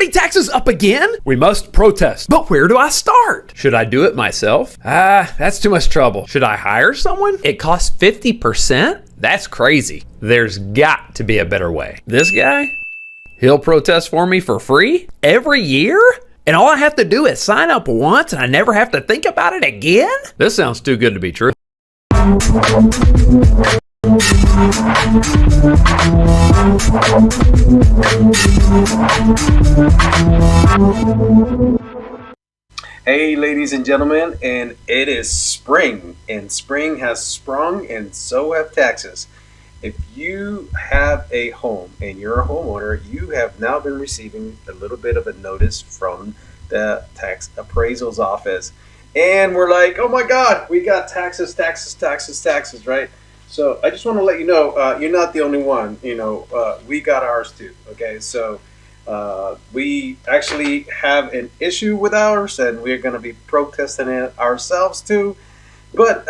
Property taxes up again? We must protest. But where do I start? Should I do it myself? That's too much trouble. Should I hire someone? It costs 50%? That's crazy. There's got to be a better way. This guy? He'll protest for me for free? Every year? And all I have to do is sign up once and I never have to think about it again? This sounds too good to be true. Hey ladies and gentlemen, and it is spring, and spring has sprung, and so have taxes. If you have a home and you're a homeowner, you have now been receiving a little bit of a notice from the tax appraisal's office. And we're like, oh my God, we got taxes, right? So I just want to let you know, you're not the only one. We got ours too, okay? So we actually have an issue with ours, and we're going to be protesting it ourselves too. But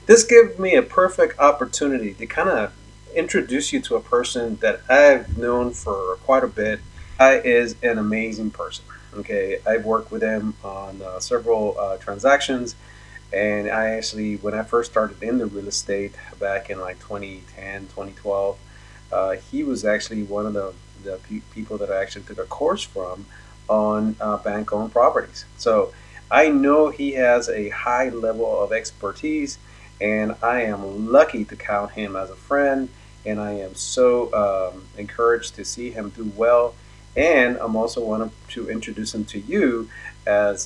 this gives me a perfect opportunity to kind of introduce you to a person that I've known for quite a bit. Guy is an amazing person. Okay, I've worked with him on several transactions, and I actually, when I first started in the real estate back in like 2010, 2012, he was actually one of the people that I actually took a course from on bank-owned properties. So I know he has a high level of expertise, and I am lucky to count him as a friend, and I am so encouraged to see him do well. And I'm also wanting to introduce him to you as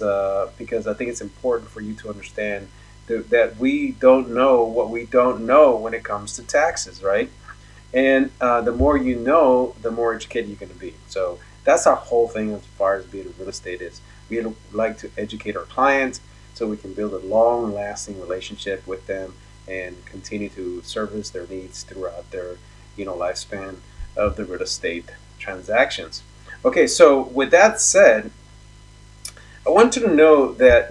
because I think it's important for you to understand that we don't know what we don't know when it comes to taxes, right? And the more you know, the more educated you're going to be. So that's our whole thing as far as being real estate is. We like to educate our clients so we can build a long-lasting relationship with them and continue to service their needs throughout their lifespan of the real estate transactions. Okay, so with that said, I want you to know that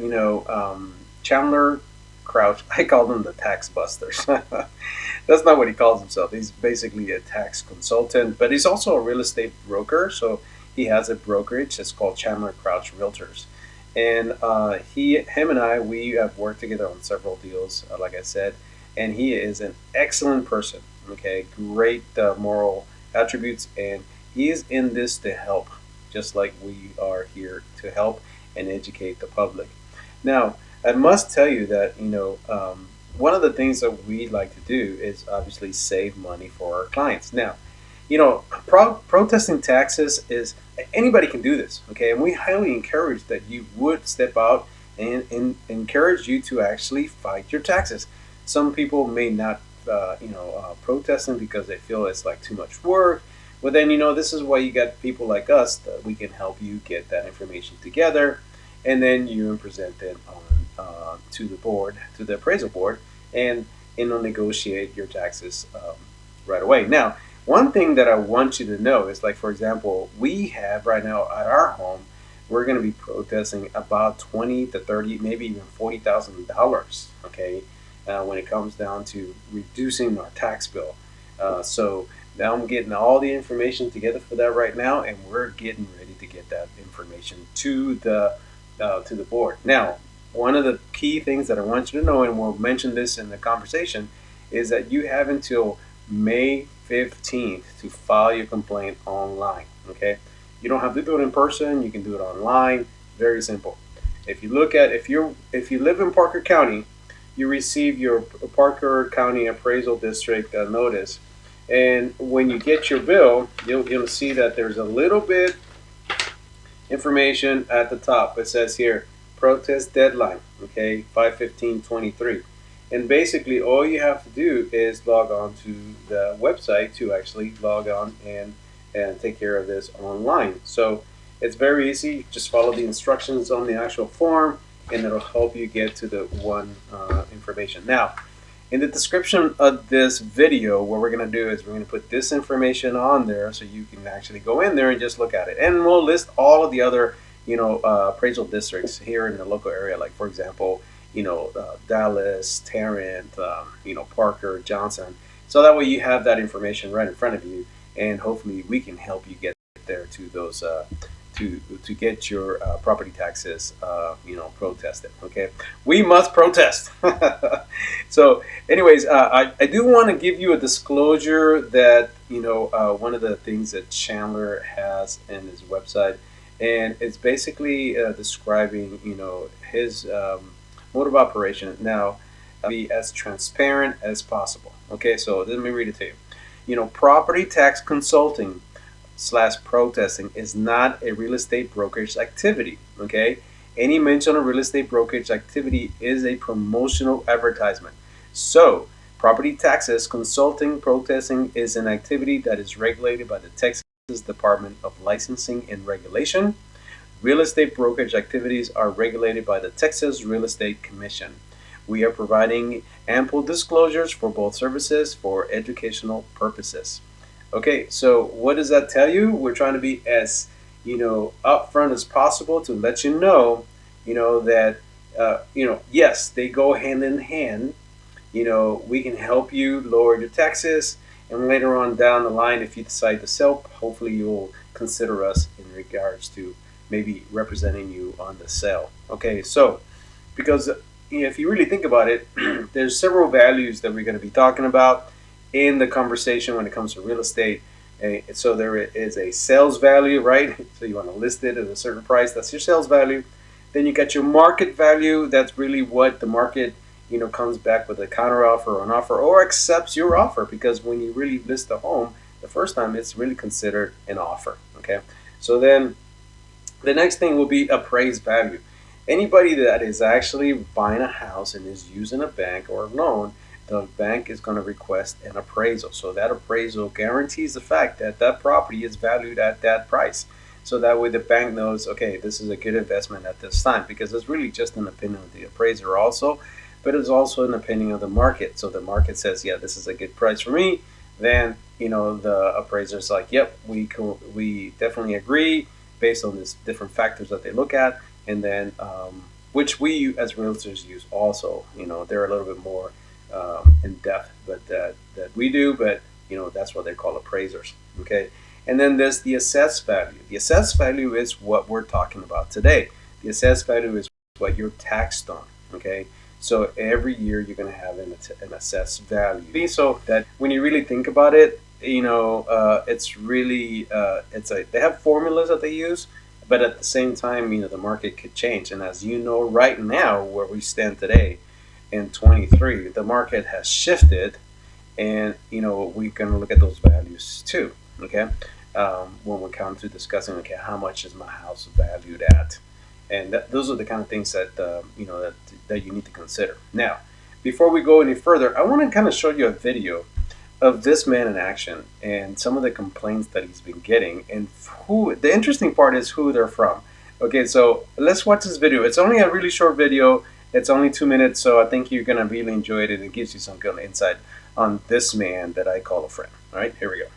Chandler Crouch, I call him the tax busters. That's not what he calls himself. He's basically a tax consultant, but he's also a real estate broker. So he has a brokerage. It's called Chandler Crouch Realtors, and him and I, we have worked together on several deals, like I said, and he is an excellent person. Okay, great moral attributes, and he is in this to help, just like we are here to help and educate the public. Now, I must tell you that one of the things that we like to do is obviously save money for our clients. Now, protesting taxes is anybody can do this, okay? And we highly encourage that you would step out and encourage you to actually fight your taxes. Some people may not, protest them because they feel it's like too much work. But then, this is why you got people like us that we can help you get that information together, and then you present it on to the board, to the appraisal board, and negotiate your taxes right away. Now, one thing that I want you to know is, like, for example, we have right now at our home, we're going to be protesting about 20 to 30, maybe even $40,000. Okay, when it comes down to reducing our tax bill. So now I'm getting all the information together for that right now, and we're getting ready to get that information to the board. Now, one of the key things that I want you to know, and we'll mention this in the conversation, is that you have until May 15th to file your complaint online. Okay, you don't have to do it in person. You can do it online. Very simple. If you live in Parker County, you receive your Parker County Appraisal District notice. And when you get your bill, you'll see that there's a little bit information at the top. It says here, protest deadline, okay, 5/15/23. And basically all you have to do is log on to the website to actually log on and take care of this online. So it's very easy. Just follow the instructions on the actual form, and it'll help you get to the one information. Now, in the description of this video, what we're going to do is we're going to put this information on there so you can actually go in there and just look at it. And we'll list all of the other, appraisal districts here in the local area. Like, for example, Dallas, Tarrant, Parker, Johnson. So that way you have that information right in front of you, and hopefully we can help you get there to those to get your property taxes, protested. Okay, we must protest. So, anyways, I do want to give you a disclosure that one of the things that Chandler has in his website, and it's basically describing his mode of operation. Now, be as transparent as possible. Okay, so let me read it to you. Property tax consulting / protesting is not a real estate brokerage activity. Okay, any mention of real estate brokerage activity is a promotional advertisement. So, property taxes consulting protesting is an activity that is regulated by the Texas Department of Licensing and Regulation. Real estate brokerage activities are regulated by the Texas Real Estate Commission. We are providing ample disclosures for both services for educational purposes. Okay, so what does that tell you? We're trying to be as upfront as possible to let you know, that yes, they go hand in hand. We can help you lower your taxes, and later on down the line, if you decide to sell, hopefully you'll consider us in regards to maybe representing you on the sale. Okay, so because if you really think about it, there's several values that we're going to be talking about in the conversation when it comes to real estate. So there is a sales value, right? So you want to list it at a certain price. That's your sales value. Then you got your market value. That's really what the market, comes back with a counter offer or an offer, or accepts your offer, because when you really list a home the first time, it's really considered an offer. Okay. So then the next thing will be appraised value. Anybody that is actually buying a house and is using a bank or a loan, the bank is going to request an appraisal. So that appraisal guarantees the fact that that property is valued at that price. So that way the bank knows, okay, this is a good investment at this time, because it's really just an opinion of the appraiser also, but it's also an opinion of the market. So the market says, yeah, this is a good price for me. Then, the appraiser's like, yep, we definitely agree based on these different factors that they look at. And then, which we as realtors use also, they're a little bit more in depth, but that we do, but that's what they call appraisers. Okay, and then there's the assessed value. The assessed value is what we're talking about today. The assessed value is what you're taxed on. Okay, so every year you're going to have an assessed value. So that when you really think about it, it's really they have formulas that they use. But at the same time, the market could change. And as you know, right now, where we stand today in 23, the market has shifted. And, we're going to look at those values too, okay? When we come to discussing, okay, how much is my house valued at? And those are the kind of things that, that you need to consider. Now, before we go any further, I want to kind of show you a video of this man in action and some of the complaints that he's been getting, and the interesting part is who they're from. Okay, so let's watch this video. It's only a really short video. It's only 2 minutes, so I think you're gonna really enjoy it, and it gives you some good insight on this man that I call a friend. All right, here we go.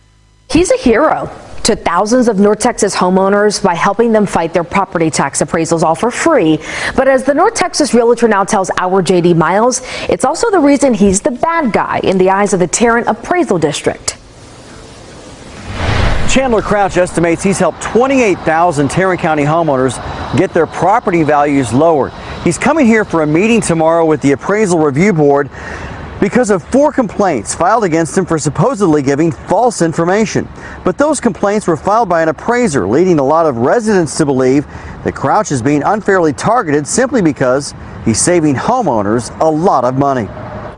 He's a hero to thousands of North Texas homeowners by helping them fight their property tax appraisals all for free. But as the North Texas realtor now tells our JD Miles, it's also the reason he's the bad guy in the eyes of the Tarrant Appraisal District. Chandler Crouch estimates he's helped 28,000 Tarrant County homeowners get their property values lowered. He's coming here for a meeting tomorrow with the Appraisal Review Board because of 4 complaints filed against him for supposedly giving false information. But those complaints were filed by an appraiser, leading a lot of residents to believe that Crouch is being unfairly targeted simply because he's saving homeowners a lot of money.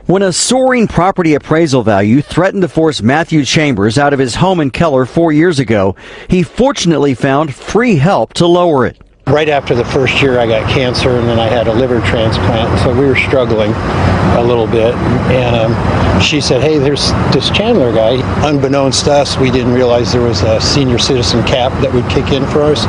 When a soaring property appraisal value threatened to force Matthew Chambers out of his home in Keller 4 years ago, he fortunately found free help to lower it. Right after the first year I got cancer, and then I had a liver transplant, so we were struggling a little bit. And she said, hey, there's this Chandler guy. Unbeknownst to us, we didn't realize there was a senior citizen cap that would kick in for us.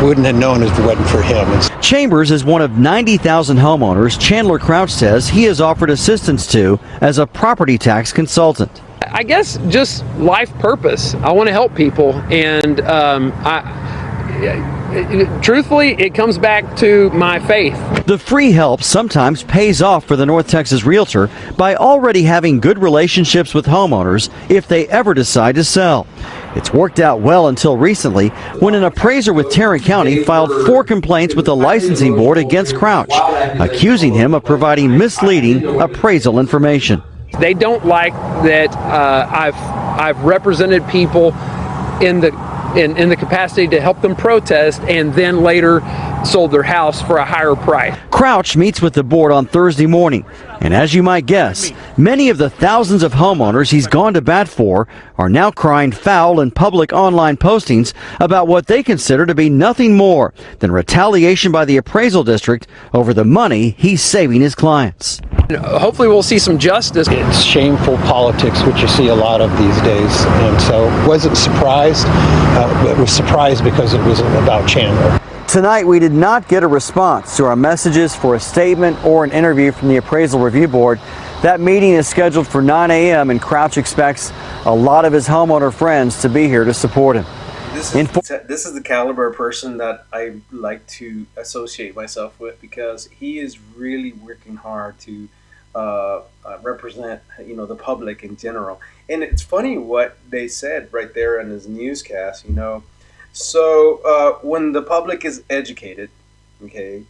We wouldn't have known if it wasn't for him. Chambers is one of 90,000 homeowners Chandler Crouch says he has offered assistance to as a property tax consultant. I guess just life purpose. I want to help people, and truthfully, it comes back to my faith. The free help sometimes pays off for the North Texas realtor by already having good relationships with homeowners if they ever decide to sell. It's worked out well until recently when an appraiser with Tarrant County filed 4 complaints with the licensing board against Crouch, accusing him of providing misleading appraisal information. They don't like that I've represented people in the capacity to help them protest and then later sold their house for a higher price. Crouch meets with the board on Thursday morning, and as you might guess, many of the thousands of homeowners he's gone to bat for are now crying foul in public online postings about what they consider to be nothing more than retaliation by the appraisal district over the money he's saving his clients. Hopefully we'll see some justice. It's shameful politics, which you see a lot of these days. And so wasn't surprised, but was surprised because it was about Chandler. Tonight, we did not get a response to our messages for a statement or an interview from the Appraisal Review Board. That meeting is scheduled for 9 a.m. and Crouch expects a lot of his homeowner friends to be here to support him. This is the caliber of person that I like to associate myself with, because he is really working hard to represent, the public in general. And it's funny what they said right there in his newscast, So when the public is educated, okay,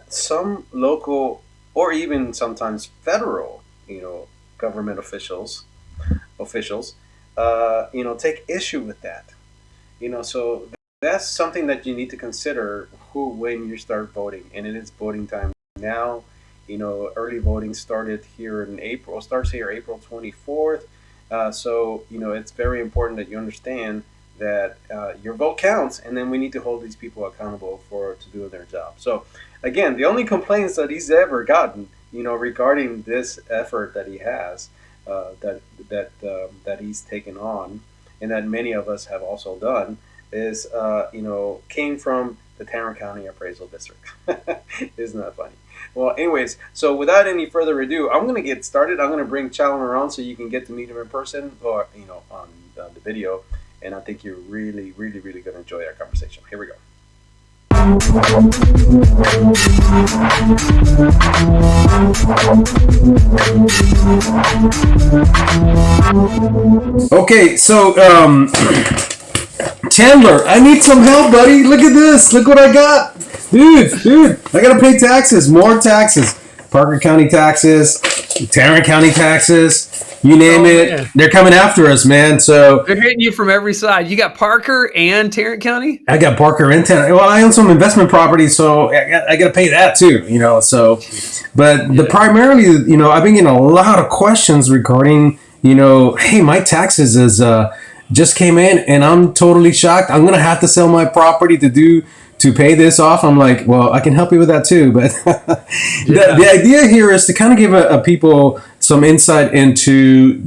some local or even sometimes federal, government officials, take issue with that. So that's something that you need to consider when you start voting. And it is voting time now. Early voting started here in April. Starts here April 24th. So it's very important that you understand that your vote counts, and then we need to hold these people accountable to do their job. So again, the only complaints that he's ever gotten, regarding this effort that he has, that he's taken on, and that many of us have also done, is came from the Tarrant County Appraisal District. Isn't that funny? Well, anyways, so without any further ado, I'm going to get started. I'm going to bring Chandler on so you can get to meet him in person, or on the video. And I think you're really, really, really going to enjoy our conversation. Here we go. Okay, so Chandler, I need some help, buddy. Look at this. Look what I got. Dude, I got to pay taxes, more taxes. Parker County taxes, Tarrant County taxes. You name it, man. They're coming after us, man. So they're hitting you from every side. You got Parker and Tarrant County? I got Parker and Tarrant. Well, I own some investment property, so I got to pay that too, So, but the primarily, I've been getting a lot of questions regarding, hey, my taxes just came in, and I'm totally shocked. I'm gonna have to sell my property to pay this off. I'm like, well, I can help you with that too. But the idea here is to kind of give a people some insight into,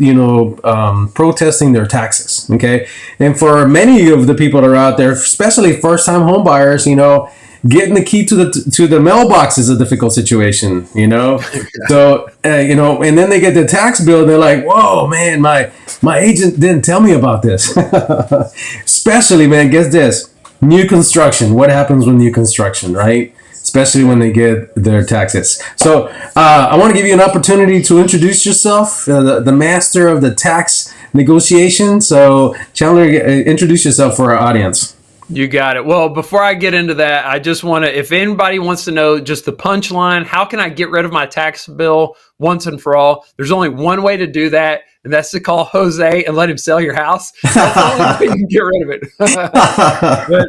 protesting their taxes. Okay. And for many of the people that are out there, especially first time home buyers, getting the key to the mailbox is a difficult situation, So, and then they get the tax bill and they're like, whoa, man, my agent didn't tell me about this. Especially, man, guess this. New construction. What happens with new construction, right? Especially when they get their taxes. So I want to give you an opportunity to introduce yourself, the master of the tax negotiation. So Chandler, introduce yourself for our audience. You got it. Well, before I get into that, I just want to, if anybody wants to know just the punchline, how can I get rid of my tax bill once and for all? There's only one way to do that, and that's to call Jose and let him sell your house. That's the only way you can get rid of it. But,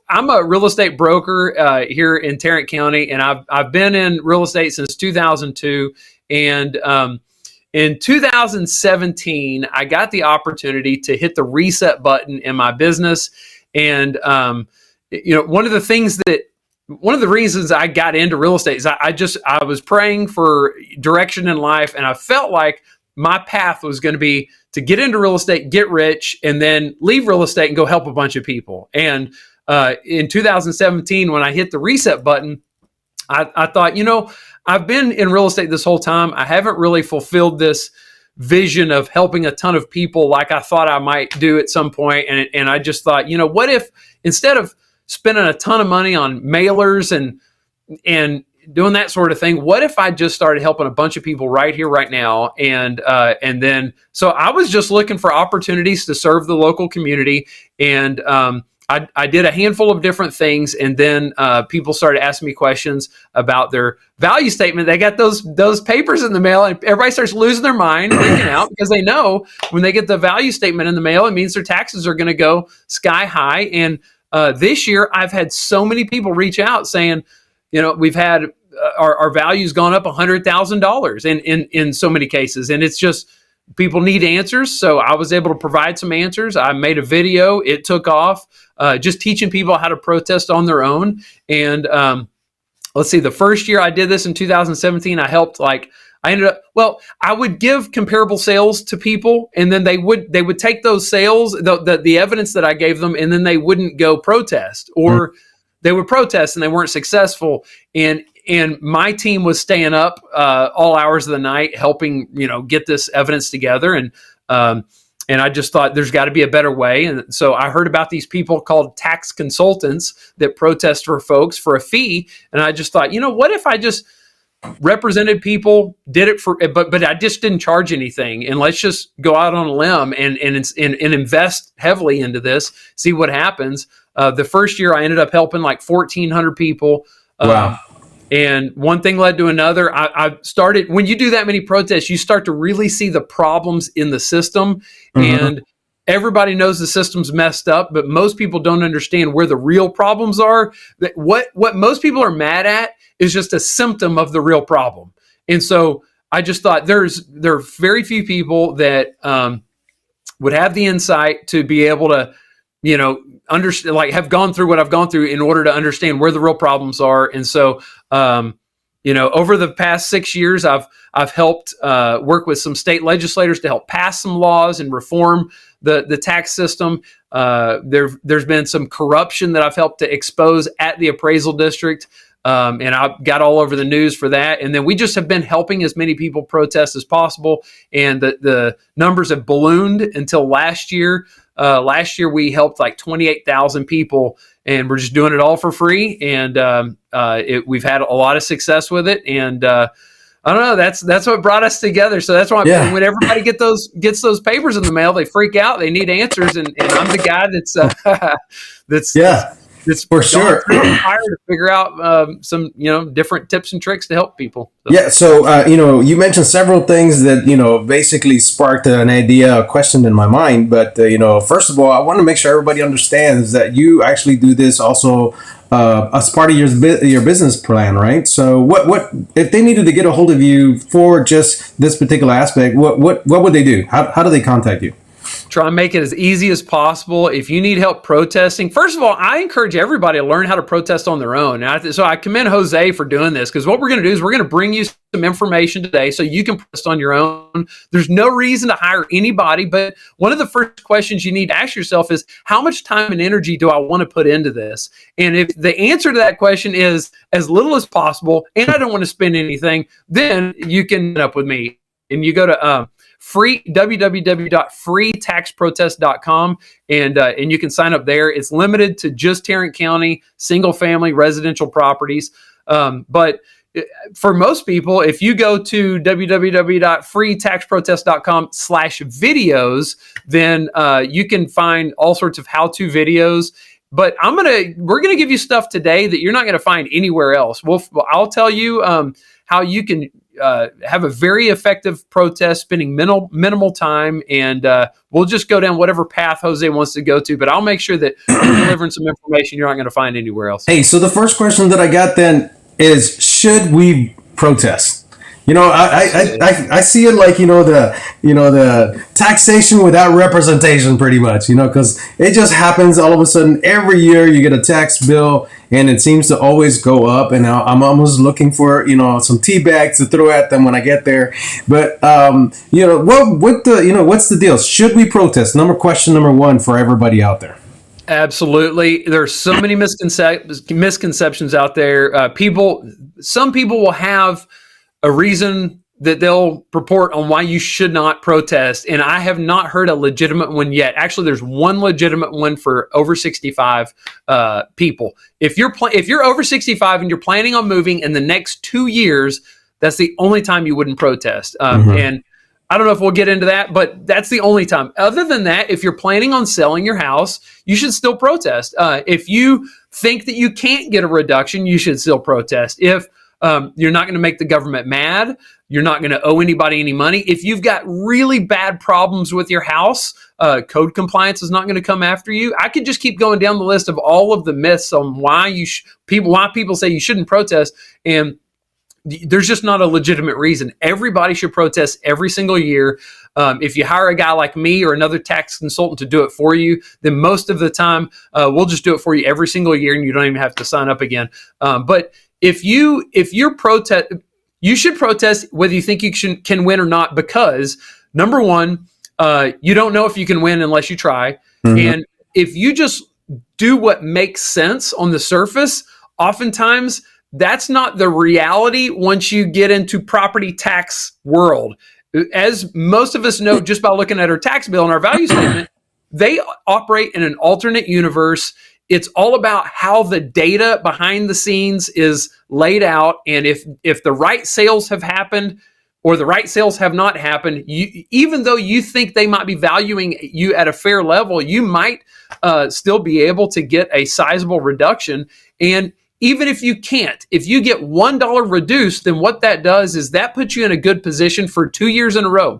I'm a real estate broker here in Tarrant County, and I've been in real estate since 2002. And in 2017, I got the opportunity to hit the reset button in my business. And, one of the reasons I got into real estate is I was praying for direction in life. And I felt like my path was going to be to get into real estate, get rich, and then leave real estate and go help a bunch of people. And in 2017, when I hit the reset button, I thought, I've been in real estate this whole time. I haven't really fulfilled this vision of helping a ton of people like I thought I might do at some point. And I just thought, what if instead of spending a ton of money on mailers and doing that sort of thing. What if I just started helping a bunch of people right here, right now? And then, so I was just looking for opportunities to serve the local community. And I did a handful of different things. And then people started asking me questions about their value statement. They got those papers in the mail, and everybody starts losing their mind, freaking out, because they know when they get the value statement in the mail, it means their taxes are going to go sky high. And this year, I've had so many people reach out saying, we've had our value's gone up $100,000 in so many cases. And it's just, people need answers. So I was able to provide some answers. I made a video. It took off, just teaching people how to protest on their own. And let's see, the first year I did this in 2017, I helped I would give comparable sales to people, and then they would take those sales, the evidence that I gave them, and then they wouldn't go protest, or they would protest and they weren't successful. And my team was staying up all hours of the night helping, get this evidence together. And I just thought there's got to be a better way. And so I heard about these people called tax consultants that protest for folks for a fee. And I just thought, what if I just represented people, did it but I just didn't charge anything, and let's just go out on a limb and invest heavily into this, see what happens. The first year I ended up helping like 1,400 people. Wow. And one thing led to another. I started, when you do that many protests, you start to really see the problems in the system. And everybody knows the system's messed up, but most people don't understand where the real problems are. That what most people are mad at is just a symptom of the real problem. And so I just thought there are very few people that would have the insight to be able to, understand, like have gone through what I've gone through in order to understand where the real problems are. And so, over the past 6 years, I've helped work with some state legislators to help pass some laws and reform the tax system. There's been some corruption that I've helped to expose at the appraisal district. And I got all over the news for that. And then we just have been helping as many people protest as possible. And the numbers have ballooned until last year. Last year, we helped like 28,000 people, and we're just doing it all for free. And we've had a lot of success with it. And I don't know, that's what brought us together. So that's why when everybody gets those papers in the mail, they freak out. They need answers. And I'm the guy it's for sure hard to figure out some different tips and tricks to help people. So you mentioned several things that basically sparked an idea, a question in my mind. But first of all, I want to make sure everybody understands that you actually do this also as part of your business plan, right? So what if they needed to get a hold of you for just this particular aspect? What would they do? How do they contact you? Try and make it as easy as possible. If you need help protesting, first of all, I encourage everybody to learn how to protest on their own. So I commend Jose for doing this, because what we're going to do is we're going to bring you some information today so you can protest on your own. There's no reason to hire anybody, but one of the first questions you need to ask yourself is, how much time and energy do I want to put into this? And if the answer to that question is as little as possible, and I don't want to spend anything, then you can end up with me. And you go to www.freetaxprotest.com, and you can sign up there. It's limited to just Tarrant County single family residential properties. But for most people, if you go to www.freetaxprotest.com/videos, then you can find all sorts of how-to videos. But we're gonna give you stuff today that you're not gonna find anywhere else. I'll tell you how you can have a very effective protest, spending minimal time, and we'll just go down whatever path Jose wants to go to. But I'll make sure that we're delivering some information you're not going to find anywhere else. Hey, so the first question that I got then is, should we protest? I see it like the taxation without representation, pretty much. Because it just happens all of a sudden. Every year you get a tax bill, and it seems to always go up. And I'm almost looking for some tea bags to throw at them when I get there. But what's the deal? Should we protest? Question number one for everybody out there. Absolutely. There's so many misconceptions out there. Some people will have a reason that they'll purport on why you should not protest, and I have not heard a legitimate one yet. Actually, there's one legitimate one for over 65 people. If you're over 65 and you're planning on moving in the next 2 years, that's the only time you wouldn't protest. And I don't know if we'll get into that, but that's the only time. Other than that, if you're planning on selling your house, you should still protest. If you think that you can't get a reduction, you should still protest. If you're not going to make the government mad, you're not going to owe anybody any money. If you've got really bad problems with your house, code compliance is not going to come after you. I could just keep going down the list of all of the myths on why people say you shouldn't protest, and there's just not a legitimate reason. Everybody should protest every single year. If you hire a guy like me or another tax consultant to do it for you, then most of the time we'll just do it for you every single year, and you don't even have to sign up again. But if you're protest, you should protest whether you think you can win or not, because number one, you don't know if you can win unless you try. And if you just do what makes sense on the surface, oftentimes that's not the reality once you get into property tax world. As most of us know, just by looking at our tax bill and our value statement, they operate in an alternate universe. It's all about how the data behind the scenes is laid out. And if the right sales have happened or the right sales have not happened, even though you think they might be valuing you at a fair level, you might still be able to get a sizable reduction. And even if you can't, if you get $1 reduced, then what that does is that puts you in a good position for 2 years in a row.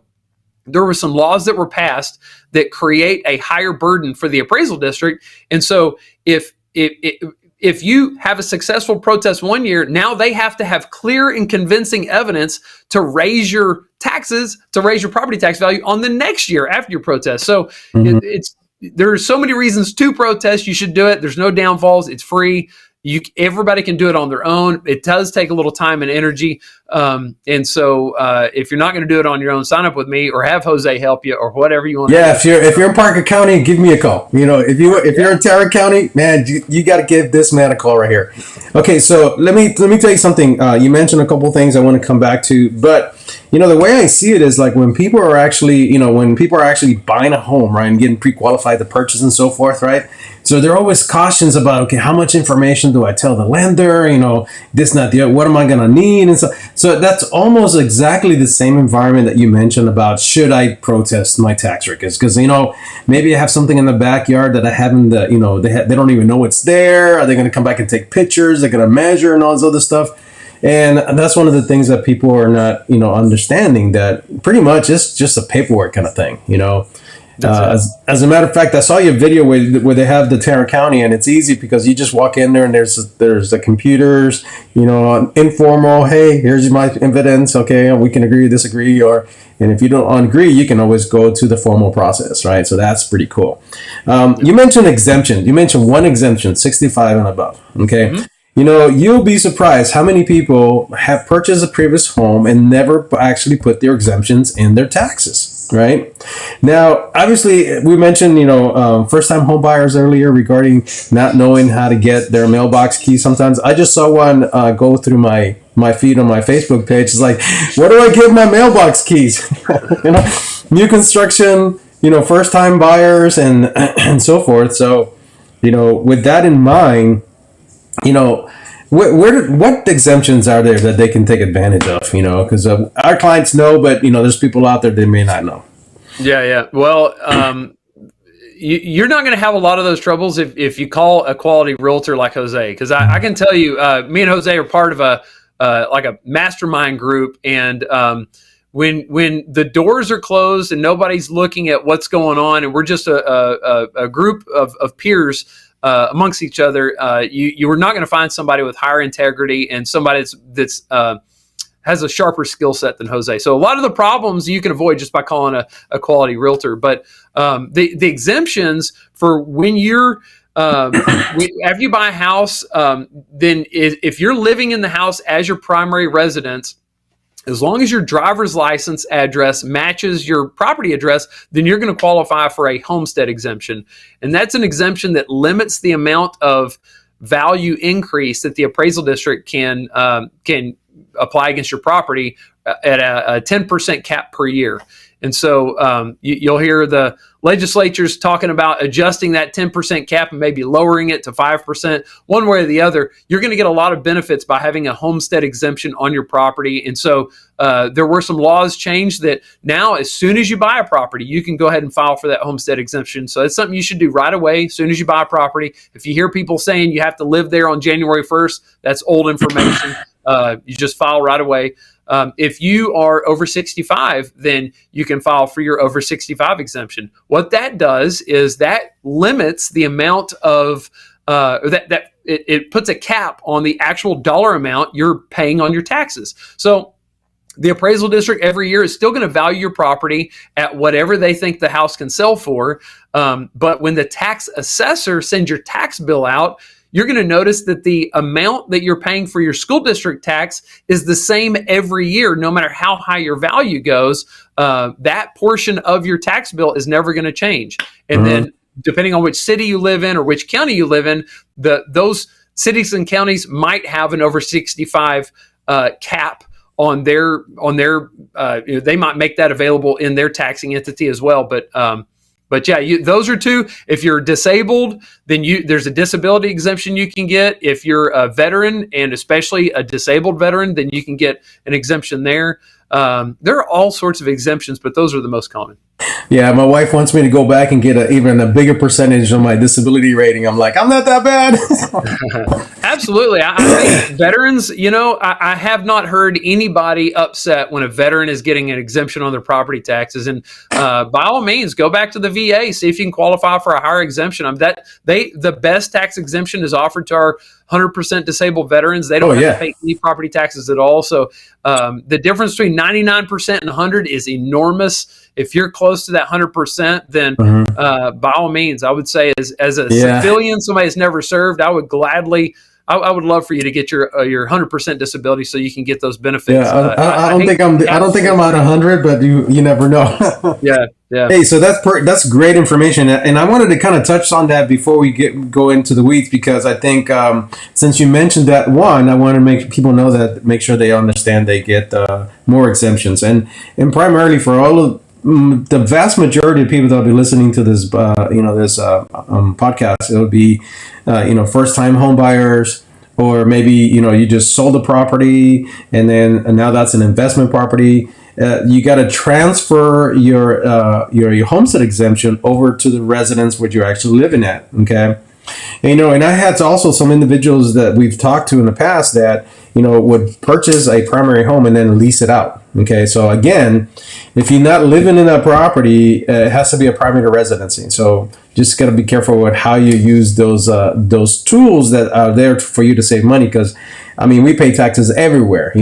There were some laws that were passed that create a higher burden for the appraisal district. And so if you have a successful protest 1 year, now they have to have clear and convincing evidence to raise your taxes, to raise your property tax value on the next year after your protest. So there are so many reasons to protest. You should do it. There's no downfalls. It's free. Everybody can do it on their own. It does take a little time and energy. And so if you're not going to do it on your own, sign up with me or have Jose help you or whatever you want. Yeah, if you're in Parker County, give me a call. If you're in Tarrant County, man, you got to give this man a call right here. Okay, so let me tell you something. You mentioned a couple things I want to come back to, but the way I see it is like when people are actually buying a home, right, and getting pre-qualified to purchase and so forth, right? So there are always cautions about, okay, how much information do I tell the lender? This, not the other. What am I going to need? And so that's almost exactly the same environment that you mentioned about should I protest my tax records? Because, maybe I have something in the backyard that I haven't, they don't even know it's there. Are they going to come back and take pictures? They're going to measure and all this other stuff. And that's one of the things that people are not, understanding, that pretty much it's just a paperwork kind of thing, As a matter of fact, I saw your video where they have the Tarrant County, and it's easy because you just walk in there and there's the computers, informal. Hey, here's my evidence. Okay, we can agree, disagree, and if you don't agree, you can always go to the formal process, right? So that's pretty cool. You mentioned exemption. You mentioned one exemption, 65 and above. Okay. Mm-hmm. You'll be surprised how many people have purchased a previous home and never actually put their exemptions in their taxes, right? Now, obviously, we mentioned, first-time home buyers earlier regarding not knowing how to get their mailbox key sometimes. I just saw one go through my feed on my Facebook page. It's like, where do I get my mailbox keys? New construction, first-time buyers and so forth. So, with that in mind, what exemptions are there that they can take advantage of? Because our clients know, but there's people out there that may not know. Yeah. Well, you're not going to have a lot of those troubles if you call a quality realtor like Jose, because I can tell you, me and Jose are part of a mastermind group, and when the doors are closed and nobody's looking at what's going on, and we're just a group of peers amongst each other, you are not going to find somebody with higher integrity and somebody that's has a sharper skill set than Jose. So a lot of the problems you can avoid just by calling a quality realtor. But the exemptions for when you're after you buy a house, then if you're living in the house as your primary residence, as long as your driver's license address matches your property address, then you're going to qualify for a homestead exemption. And that's an exemption that limits the amount of value increase that the appraisal district can apply against your property at a 10% cap per year. And so you'll hear the legislatures talking about adjusting that 10% cap and maybe lowering it to 5%. One way or the other, you're going to get a lot of benefits by having a homestead exemption on your property. And so there were some laws changed that now, as soon as you buy a property, you can go ahead and file for that homestead exemption. So it's something you should do right away as soon as you buy a property. If you hear people saying you have to live there on January 1st, that's old information. You just file right away. If you are over 65, then you can file for your over 65 exemption. What that does is that limits the amount of it puts a cap on the actual dollar amount you're paying on your taxes. So the appraisal district every year is still going to value your property at whatever they think the house can sell for. But when the tax assessor sends your tax bill out, you're going to notice that the amount that you're paying for your school district tax is the same every year, no matter how high your value goes. That portion of your tax bill is never going to change. And then depending on which city you live in or which county you live in, those cities and counties might have an over 65 cap on their they might make that available in their taxing entity as well. But yeah, those are two. If you're disabled, then there's a disability exemption you can get. If you're a veteran, and especially a disabled veteran, then you can get an exemption there. There are all sorts of exemptions, but those are the most common. Yeah, my wife wants me to go back and get even a bigger percentage on my disability rating. I'm like, I'm not that bad. Absolutely. I think veterans, I have not heard anybody upset when a veteran is getting an exemption on their property taxes. And by all means, go back to the VA, see if you can qualify for a higher exemption. The best tax exemption is offered to our 100% disabled veterans. They don't have to pay any property taxes at all. So the difference between 99% and 100 is enormous. If you're close to that 100%, then by all means, I would say as a civilian, somebody that's never served, I would gladly. I would love for you to get your 100% disability so you can get those benefits. Yeah, I don't think I'm at 100, but you never know. Yeah. Hey, so that's great information, and I wanted to kind of touch on that before we go into the weeds, because I think since you mentioned that one, I want to make people know that, make sure they understand they get more exemptions, and primarily for all of the vast majority of people that will be listening to this podcast, it'll be first time home buyers, or maybe you just sold a property and now that's an investment property. You got to transfer your homestead exemption over to the residence where you're actually living at. Okay, and I had also some individuals that we've talked to in the past that would purchase a primary home and then lease it out. Okay, so again, if you're not living in that property, it has to be a primary residency. So just got to be careful with how you use those tools that are there for you to save money, because we pay taxes everywhere.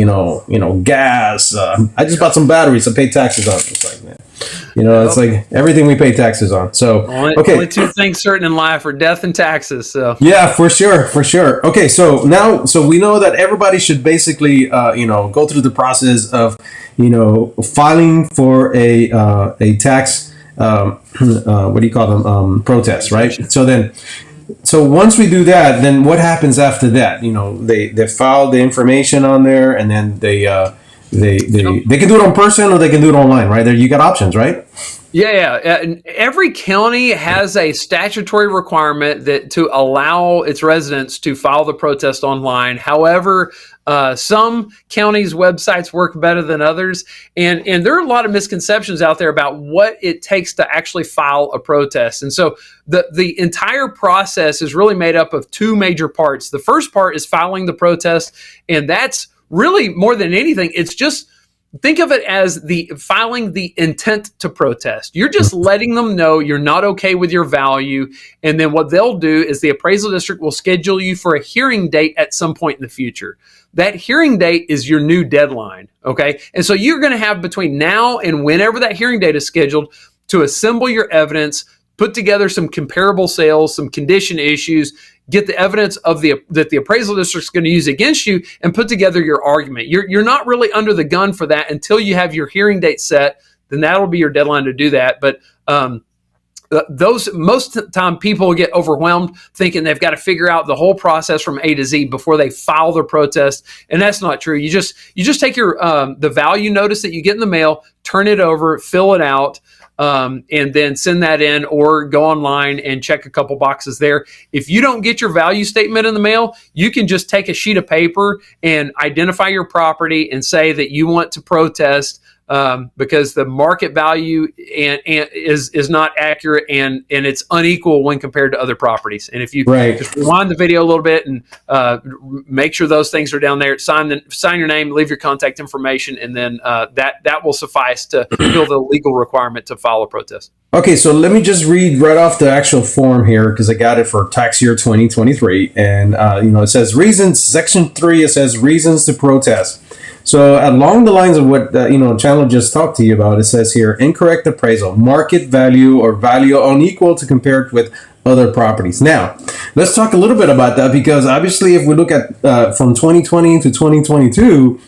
Gas. I just bought some batteries. I pay taxes on. It's like, man, it's like everything we pay taxes on. So only two things certain in life are death and taxes. So yeah, for sure. Okay, so we know that everybody should basically go through the process of filing for a tax what do you call them, protest, right? So once we do that, then what happens after that? They file the information on there, and then they can do it in person or they can do it online, right? There you got options, right? Yeah. And every county has a statutory requirement that to allow its residents to file the protest online. However, some counties' websites work better than others, and there are a lot of misconceptions out there about what it takes to actually file a protest. And so the entire process is really made up of two major parts. The first part is filing the protest, and that's really, more than anything, it's just think of it as filing the intent to protest. You're just letting them know you're not okay with your value. And then what they'll do is the appraisal district will schedule you for a hearing date at some point in the future. That hearing date is your new deadline. Okay. And so you're going to have between now and whenever that hearing date is scheduled to assemble your evidence, put together some comparable sales, some condition issues, get the evidence that the appraisal district is going to use against you, and put together your argument. You're not really under the gun for that until you have your hearing date set. Then that'll be your deadline to do that. But those most of the time people get overwhelmed thinking they've got to figure out the whole process from A to Z before they file their protest, and that's not true. You just take your the value notice that you get in the mail, turn it over, fill it out, and then send that in, or go online and check a couple boxes there. If you don't get your value statement in the mail, you can just take a sheet of paper and identify your property and say that you want to protest because the market value is not accurate, and it's unequal when compared to other properties. And if you just rewind the video a little bit and make sure those things are down there, sign your name, leave your contact information, and then that will suffice to fill the legal requirement to file a protest. Okay, so let me just read right off the actual form here, because I got it for tax year 2023, and it says reasons, section 3. It says reasons to protest. So along the lines of what Chandler just talked to you about, it says here incorrect appraisal, market value or value unequal to compared with other properties. Now, let's talk a little bit about that, because obviously if we look at from 2020 to 2022,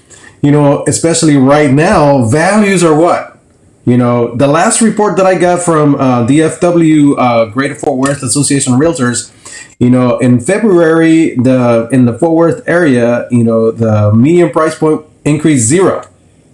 especially right now, values are what? The last report that I got from DFW, Greater Fort Worth Association of Realtors, in February, in the Fort Worth area, the median price point increased 0.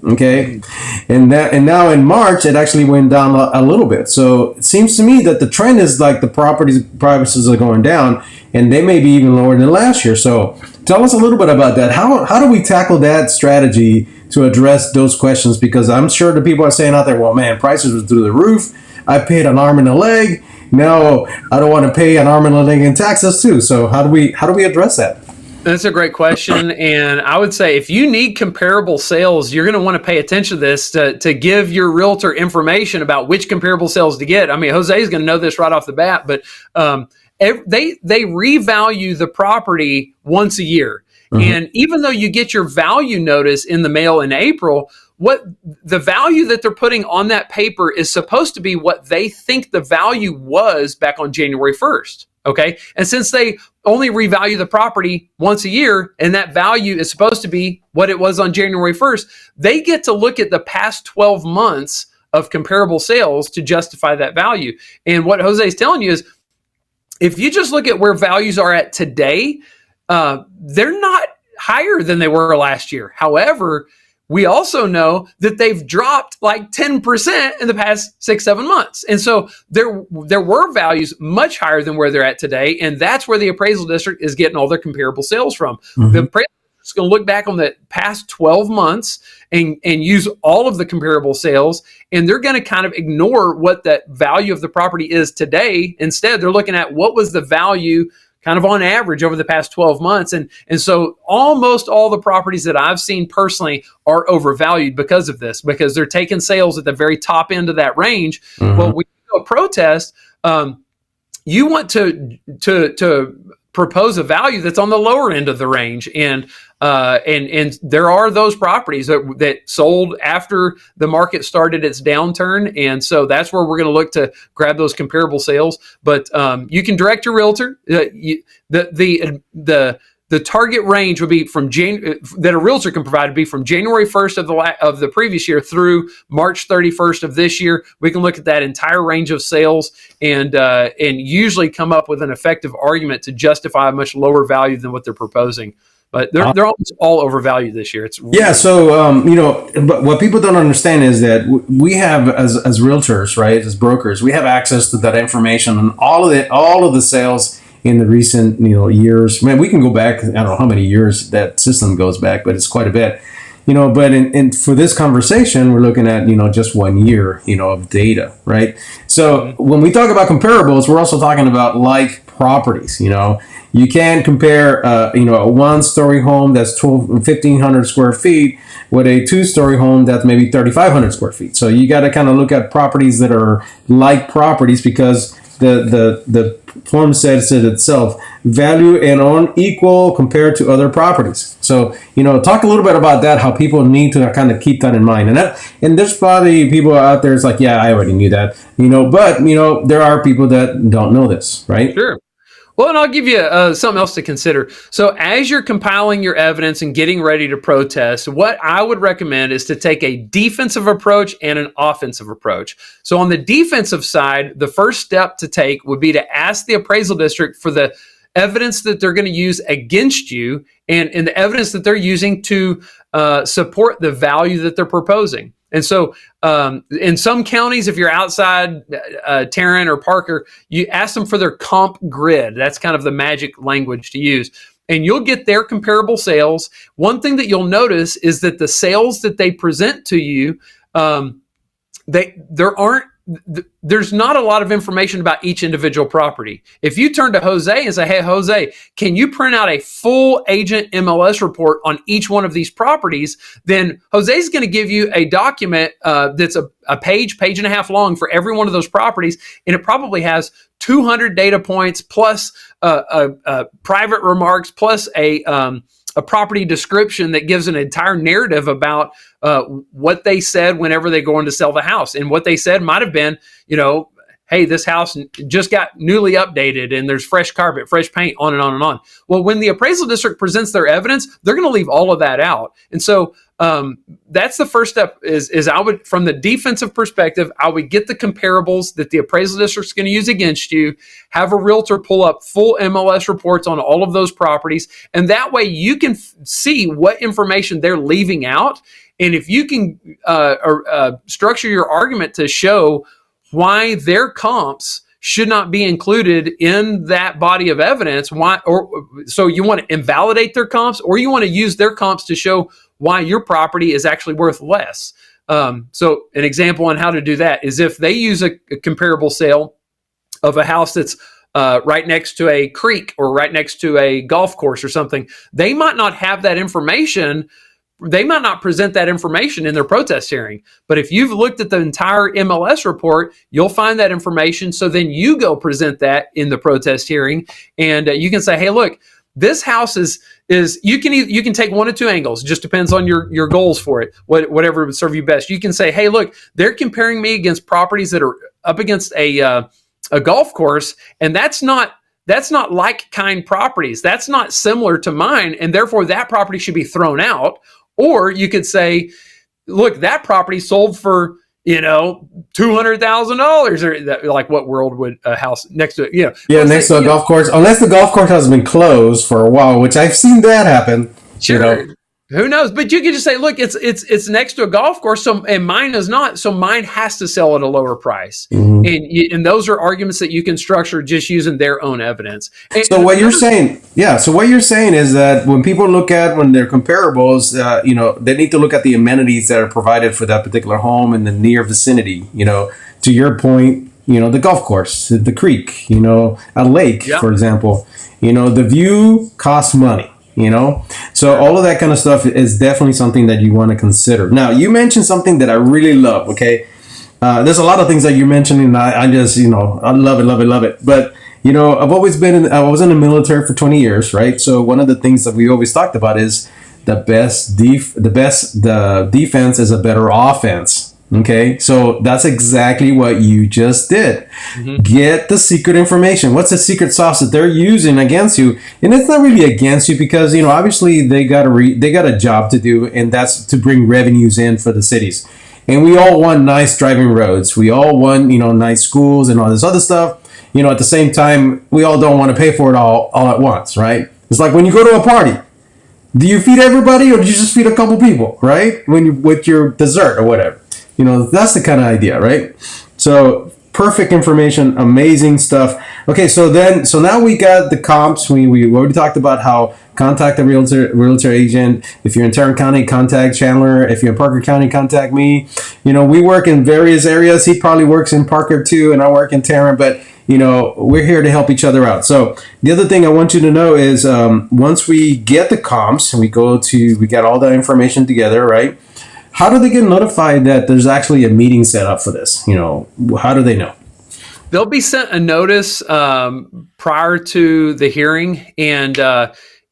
Okay, and now in March it actually went down a little bit. So it seems to me that the trend is like the prices are going down, and they may be even lower than last year. So tell us a little bit about that. How do we tackle that strategy to address those questions? Because I'm sure the people are saying out there, well, man, prices were through the roof. I paid an arm and a leg. Now I don't want to pay an arm and a leg in taxes too. So how do we address that? That's a great question. And I would say if you need comparable sales, you're going to want to pay attention to this to give your realtor information about which comparable sales to get. I mean, Jose is going to know this right off the bat, but they revalue the property once a year. Mm-hmm. And even though you get your value notice in the mail in April, what the value that they're putting on that paper is supposed to be what they think the value was back on January 1st. Okay. And since they only revalue the property once a year, and that value is supposed to be what it was on January 1st, they get to look at the past 12 months of comparable sales to justify that value. And what Jose is telling you is, if you just look at where values are at today, they're not higher than they were last year. However, we also know that they've dropped like 10% in the past 6-7 months. And so there were values much higher than where they're at today. And that's where the appraisal district is getting all their comparable sales from. Mm-hmm. The appraisal district is going to look back on the past 12 months and use all of the comparable sales. And they're going to kind of ignore what the value of the property is today. Instead, they're looking at what was the value kind of on average over the past 12 months. And so almost all the properties that I've seen personally are overvalued because of this, because they're taking sales at the very top end of that range. Mm-hmm. Well, we do a protest. You want to propose a value that's on the lower end of the range. And there are those properties that sold after the market started its downturn. And so that's where we're going to look to grab those comparable sales. But you can direct your realtor. The target range would be that a realtor can provide would be from January 1st of the previous year through March 31st of this year. We can look at that entire range of sales and usually come up with an effective argument to justify a much lower value than what they're proposing. But they're almost all overvalued this year. It's really but what people don't understand is that we have, as realtors, right, as brokers, we have access to that information and all of the sales in the recent years. Man, we can go back, I don't know how many years that system goes back, but it's quite a bit. But for this conversation, we're looking at just 1 year of data, right? So when we talk about comparables, we're also talking about like properties. You can't compare a 1-story home that's 1,500 square feet with a 2-story home that's maybe 3,500 square feet. So you got to kind of look at properties that are like properties, because the form says it itself, value and unequal compared to other properties. So, talk a little bit about that, how people need to kind of keep that in mind. And there's probably people out there, it's like, yeah, I already knew that, but there are people that don't know this, right? Sure. Well, and I'll give you something else to consider. So as you're compiling your evidence and getting ready to protest, what I would recommend is to take a defensive approach and an offensive approach. So on the defensive side, the first step to take would be to ask the appraisal district for the evidence that they're going to use against you and the evidence that they're using to support the value that they're proposing. And so in some counties, if you're outside Tarrant or Parker, you ask them for their comp grid. That's kind of the magic language to use. And you'll get their comparable sales. One thing that you'll notice is that the sales that they present to you, there's not a lot of information about each individual property. If you turn to Jose and say, hey, Jose, can you print out a full agent MLS report on each one of these properties? Then Jose's going to give you a document that's a page and a half long for every one of those properties. And it probably has 200 data points plus private remarks plus a property description that gives an entire narrative about what they said whenever they go in to sell the house. And what they said might have been, hey, this house just got newly updated and there's fresh carpet, fresh paint, on and on and on. Well, when the appraisal district presents their evidence, they're going to leave all of that out. And so that's the first step is I would, from the defensive perspective, I would get the comparables that the appraisal district's going to use against you, have a realtor pull up full MLS reports on all of those properties. And that way you can see what information they're leaving out. And if you can structure your argument to show why their comps should not be included in that body of evidence, so you want to invalidate their comps, or you want to use their comps to show why your property is actually worth less. So an example on how to do that is if they use a comparable sale of a house that's right next to a creek or right next to a golf course or something, they might not have that information. They might not present that information in their protest hearing. But if you've looked at the entire MLS report, you'll find that information. So then you go present that in the protest hearing, and you can say, hey, look, this house is you can take one of two angles. It just depends on your goals for it, whatever would serve you best. You can say, hey, look, they're comparing me against properties that are up against a golf course, and that's not like kind properties. That's not similar to mine, and therefore that property should be thrown out. Or you could say, look, that property sold for, $200,000, or like what world would a house next to it, Yeah, next to a golf course, unless the golf course has been closed for a while, which I've seen that happen. Sure. Who knows? But you could just say, look, it's next to a golf course, and mine is not. So mine has to sell at a lower price. Mm-hmm. And those are arguments that you can structure just using their own evidence. So what you're saying is that when people look at when they're comparables, they need to look at the amenities that are provided for that particular home in the near vicinity. To your point, the golf course, the creek, a lake, for example. The view costs money. So all of that kind of stuff is definitely something that you want to consider. Now, you mentioned something that I really love. Okay, there's a lot of things that you mentioned, and I just I love it. But I was in the military for 20 years, right? So one of the things that we always talked about is the defense is a better offense. Okay, so that's exactly what you just did. Mm-hmm. Get the secret information. What's the secret sauce that they're using against you? And it's not really against you because obviously they got a job to do, and that's to bring revenues in for the cities. And we all want nice driving roads. We all want nice schools and all this other stuff. At the same time, we all don't want to pay for it all at once, right? It's like when you go to a party. Do you feed everybody, or do you just feed a couple people, right? With your dessert or whatever. That's the kind of idea, right? So perfect information, amazing stuff. Okay, so now we got the comps. We already talked about how contact the realtor agent. If you're in Tarrant County, contact Chandler. If you're in Parker County, contact me. We work in various areas. He probably works in Parker too, and I work in Tarrant, but we're here to help each other out. So the other thing I want you to know is once we get the comps and we got all the information together, right? How do they get notified that there's actually a meeting set up for this? How do they know? They'll be sent a notice prior to the hearing, and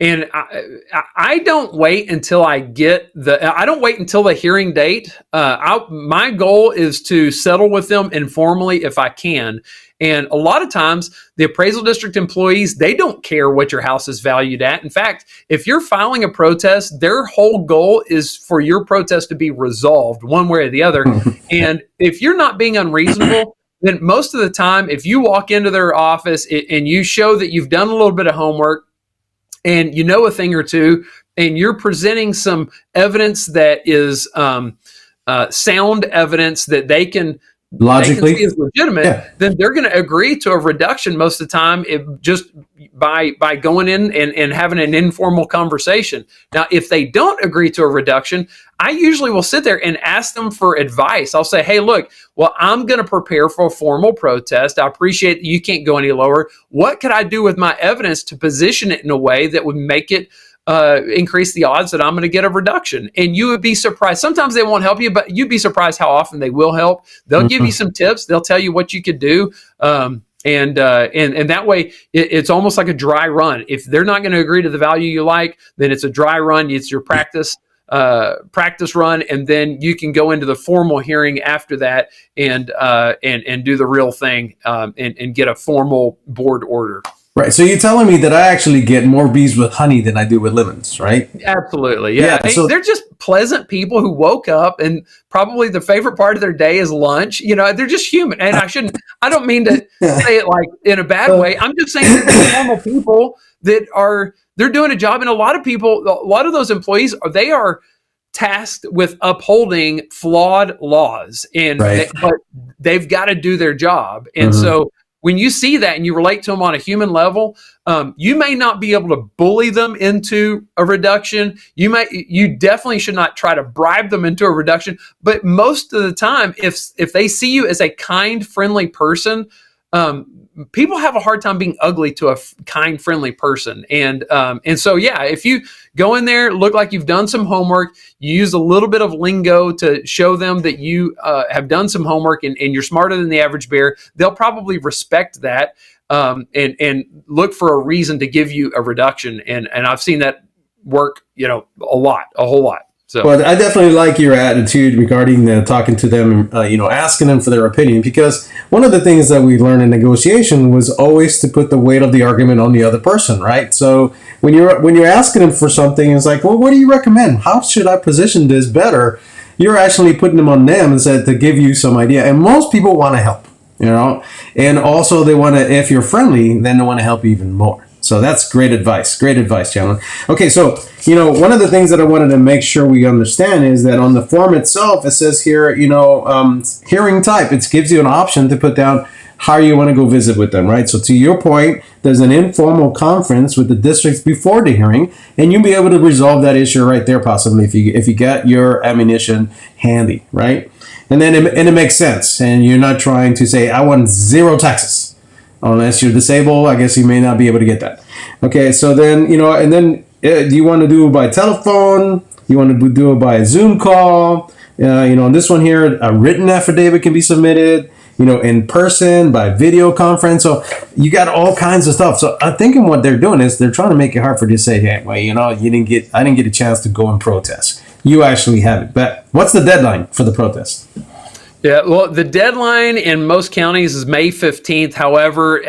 And I don't wait until I don't wait until the hearing date. My goal is to settle with them informally if I can. And a lot of times the appraisal district employees, they don't care what your house is valued at. In fact, if you're filing a protest, their whole goal is for your protest to be resolved one way or the other. And if you're not being unreasonable, then most of the time, if you walk into their office and you show that you've done a little bit of homework, and you know a thing or two, and you're presenting some evidence that is sound evidence that they can logically see is legitimate, then they're going to agree to a reduction most of the time, just by going in and having an informal conversation. Now, if they don't agree to a reduction, I usually will sit there and ask them for advice. I'll say, hey, look, well, I'm going to prepare for a formal protest. I appreciate that you can't go any lower. What could I do with my evidence to position it in a way that would make it increase the odds that I'm going to get a reduction? And you would be surprised. Sometimes they won't help you, but you'd be surprised how often they will help. They'll give you some tips. They'll tell you what you could do. And that way it's almost like a dry run. If they're not going to agree to the value you like, then it's a dry run. It's your practice run, and then you can go into the formal hearing after that and do the real thing, and get a formal board order. Right. So you're telling me that I actually get more bees with honey than I do with lemons, right? Absolutely. Yeah. So they're just pleasant people who woke up and probably the favorite part of their day is lunch. They're just human. And I don't mean to say it like in a bad way. I'm just saying that they're normal people they're doing a job. And a lot of those employees they are tasked with upholding flawed laws, but they've got to do their job. And so when you see that and you relate to them on a human level, you may not be able to bully them into a reduction. You definitely should not try to bribe them into a reduction. But most of the time, if they see you as a kind, friendly person, people have a hard time being ugly to a kind, friendly person. And so, if you go in there, look like you've done some homework, you use a little bit of lingo to show them that you have done some homework and you're smarter than the average bear, they'll probably respect that and look for a reason to give you a reduction. And I've seen that work, a whole lot. So. Well, I definitely like your attitude regarding talking to them, asking them for their opinion, because one of the things that we learned in negotiation was always to put the weight of the argument on the other person, right? So when you're asking them for something, it's like, well, what do you recommend? How should I position this better? You're actually putting them on them instead to give you some idea. And most people want to help, and also they want to, if you're friendly, then they want to help you even more. So that's great advice. Great advice, Chandler. Okay, so, one of the things that I wanted to make sure we understand is that on the form itself, it says here, hearing type. It gives you an option to put down how you want to go visit with them, right? So to your point, there's an informal conference with the districts before the hearing, and you'll be able to resolve that issue right there, possibly, if you got your ammunition handy, right? And then it makes sense, and you're not trying to say, I want zero taxes. Unless you're disabled, I guess you may not be able to get that. Okay, so then, do you want to do it by telephone? You want to do it by a Zoom call? On this one here, a written affidavit can be submitted, in person, by video conference. So you got all kinds of stuff. So I'm thinking what they're doing is they're trying to make it hard for you to say, hey, well, I didn't get a chance to go and protest. You actually have it. But what's the deadline for the protest? Yeah, well, the deadline in most counties is May 15th. However,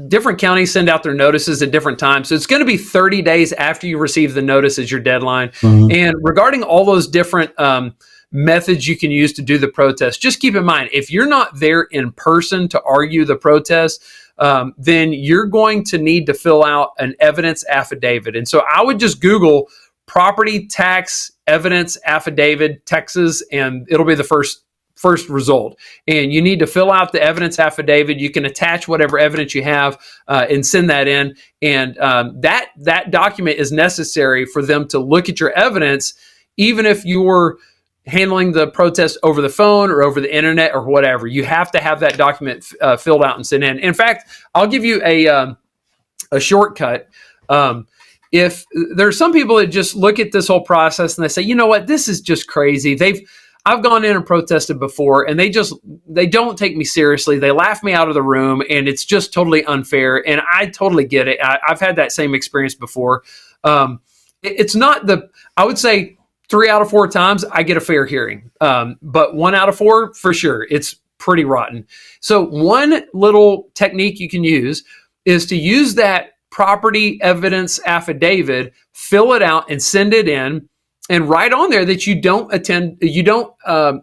different counties send out their notices at different times. So it's going to be 30 days after you receive the notice as your deadline. And regarding all those different methods you can use to do the protest, just keep in mind, if you're not there in person to argue the protest, then you're going to need to fill out an evidence affidavit. And so I would just Google property tax evidence affidavit, Texas, and it'll be the first result. And you need to fill out the evidence affidavit. You can attach whatever evidence you have and send that in. And that document is necessary for them to look at your evidence, even if you're handling the protest over the phone or over the internet or whatever. You have to have that document filled out and sent in. In fact, I'll give you a shortcut. If there's some people that just look at this whole process and they say, you know what, this is just crazy. I've gone in and protested before, and they don't take me seriously. They laugh me out of the room, and it's just totally unfair. And I totally get it. I've had that same experience before. It's not I would say 3 out of 4 times I get a fair hearing. But 1 out of 4, for sure, it's pretty rotten. So one little technique you can use is to use that property evidence affidavit, fill it out and send it in, and write on there that you don't